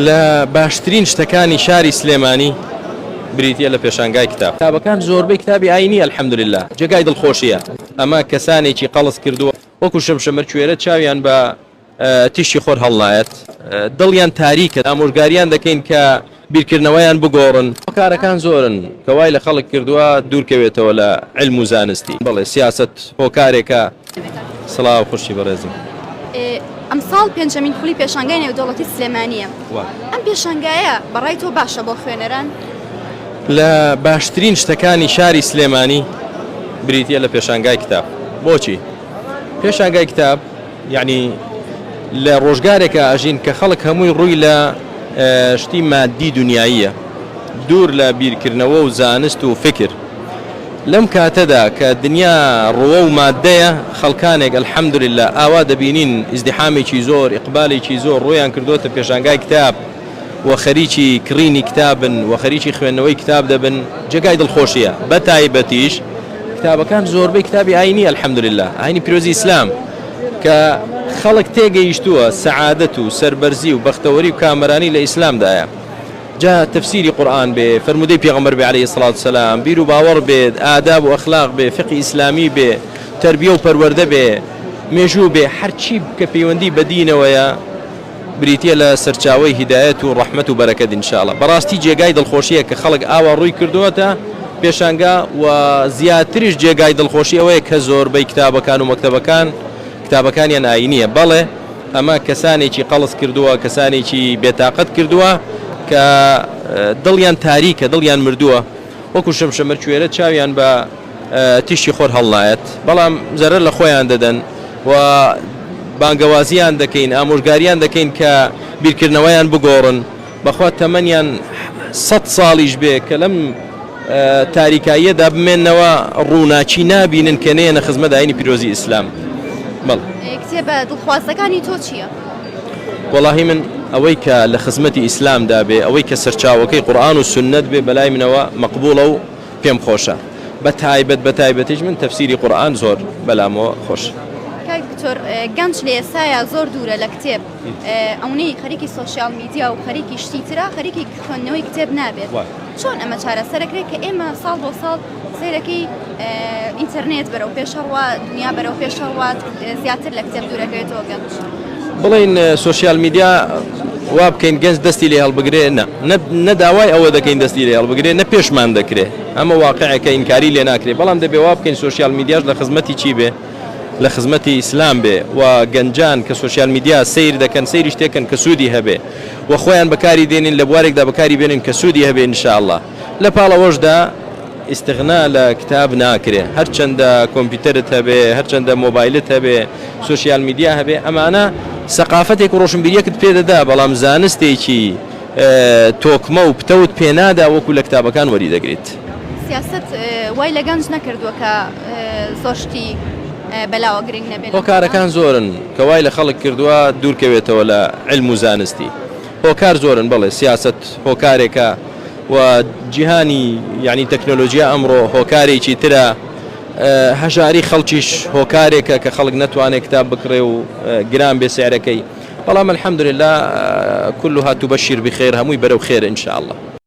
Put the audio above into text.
لە باشترین شتەکانی شاری سلێمانی بریتە لە پێشانگای کتابەکان زۆربەی کتابی ئاینی الحەمدولله جێگای دڵخۆشیە. ئەمە کەسانێکی قەڵس کردووە وەکو شەمشەمەر کوێرە چاویان بە تیشی خۆر هەڵنایەت، دڵیان تاریکە، ئامۆژگاریان دەکەین کە بیرکردنەوەیان بگۆڕن. کارەکان زۆرن کە وای لە خەڵک کردووە دوورکەوێتەوە لە علم و زانستی. بەڵێ سیاست هۆکارێکە. سڵاو خوشی بەڕێزم. ئەمساڵ پێنجەمین خولی پێشانگای نێودەوڵەتی سلێمانیە. ئەم پێشانگایە بەڕای تۆ باشە بۆ خوێنەران؟ لە باشترین شتەکانی شاری سلێمانی بریتە لە پێشانگای کتاب. بۆچی؟ پێشانگای کتاب یعنی لە ڕۆژگارێکە ئاژین کە خەڵک هەمووی ڕووی لە شتی مادی دنیاییە، دوور لە بیرکردنەوە و زانست و فکر. لەم کاتەدا کە دنیا ڕووە و مادەیە خەڵکانێک الحەمدولله ئاوا دەبینین ئیزدیحامێکی زۆر ئیقبالێکی زۆر ڕۆیان کردوتە پێشانگای کتاب و خەریکی کڕینی کتابن و خەریکی خوێندنەوەی کتاب دەبن. جێگای دڵخۆشیە. بە تایبەتیش کتابەکان زۆربەی کتابی ئاینی الحەمدولله ئاینی پیرۆزی ئیسلام کە خەڵک تێگەیشتووە سەعادەت و سەربەرزی و بەختەوەری و کامەرانی لە ئیسلامدایە. جا تفسیری قورآن بێ، فەرمودەی پێغەمبەر بێ عەلەیهی سەڵات و سەلام، بیر و باوەڕ بێت، ئاداب و ئەخلاق بێ، فقی ئیسلامی بێ، تەربیە و پەروەردە بێ، مێژوو بێ، هەرچی کە پەیوەندی بە دینەوەیە بریتە لە سەرچاوەی هیدایەت و ڕەحمەت و بەرەکەت ئینشاءڵڵا. بەڕاستی جێگای دڵخۆشیە کە خەڵک ئاوا ڕووی کردووەتە پێشانگا و زیاتریش جێگای دڵخۆشی ئەوەیە کە زۆربەی کتابەکان و کتابەکانیان ئاینیە. بەڵێ ئەمە کەسانێکی قەڵس کردووە، کەسانێکی بێتاقەت کردووە کە دڵیان تاریکە، دڵیان مردووە، وەکو شەمشەمەر کوێرە چاویان بە تیشی خۆر هەڵنایەت، بەڵام زەرەر لە خۆیان دەدەن و بانگەوازیان دەکەین، ئامۆژگاریان دەکەین کە بیرکردنەوەیان بگۆڕن. بەخوا تەمەنیان 100 ساڵیش بێ کە لەم تاریکاییەدا بمێنەوە ڕووناچی نابینن کە نێنە خزمەت ئاینی پیرۆزی ئیسلام. بەڵ کتێبە دڵخوازەکانی تۆ چییە؟ وەڵاهی من ئەوەی کە لە خزمەتی ئیسلامدا بێ، ئەوەی کە سەرچاوەکەی قورئان و سنت بێ بەلای منەوە مەقبوڵە و پێم خۆشە. بە تایبەتیش من تەفسیری قورئان زۆر بەلامەوە خۆش. کاک دکتۆر گەنج لە ئێستایا زۆر دوورە لە کتێب، ئەوەی خەریکی سۆشیال میدیا و خەریکی شتی ترە خەریکی خوێندنەوەی کتێب نابێت. چۆن ئەمە چارەسەرەکرێت کە ئێمە ساڵ بۆ ساڵ سەیرەکەی ئینتەرنێت بەرەو پێشەڕوا، دنیا بەرەو پێشەڕوا زیاتر لە کتێب دوورەکەوێتەوە؟ گەنج بڵین سۆشیال میدیا وا بکەین گەنج دەستی لێ هەڵبگرێ، نەداوای ئەوە دەکەین دەستی لێ هەڵبگرێ، نە پێشمان دەکرێت. ئەمە واقعەکە ئینکاری لێ ناکرێت، بەڵام دەبێ وا بکەین سۆشیال میدیاش لە خزمەتی چی بێ؟ لە خزمەتی ئیسلام بێ و گەنجان کە سۆشیال میدیا سیر دەکەن، سەیری شتێکن کە سوودی هەبێ و خۆیان بەکاری دێنین لە بوارێکدا بەکاری بێنین کە سوودی هەبێ ئینشاءڵڵا. لە پاڵەوەشدا ئیستغنا لە کتاب ناکرێ، هەرچەندە کۆمپیوتەرت هەبێ، هەرچەندە مۆبایلت هەبێ، سۆشیال میدیا هەبێ، ئەمانە سەقافەتێک و ڕۆشنبیریەکت پێدەدا، بەڵام زانستێکی تۆکمە و پتەوت پێنادا وەکو لە کتابەکان وەریدەگریت. سیاست وای لە گەنج نەکردووە کە زۆر شتی بەلاوە گرنگ نەبێت. هۆکارەکان زۆرن کە وای لە خەڵک کردووە دوورکەوێتەوە لە علم و زانستی. هۆکار زۆرن، بڵێ سیاست هۆکارێکە و جیهانی یعنی تەکنۆلۆژیا ئەمڕۆ هۆکارێکی ترە، هەژاری خەڵکیش هۆکارێکە کە خەڵک نەتوانێت کتاب بکڕێ و گران بێ سعرەکەی. بەڵام الحەمدولله كلها تبشر بخير، هەمووی بەرەو خێر ئینشاءالله.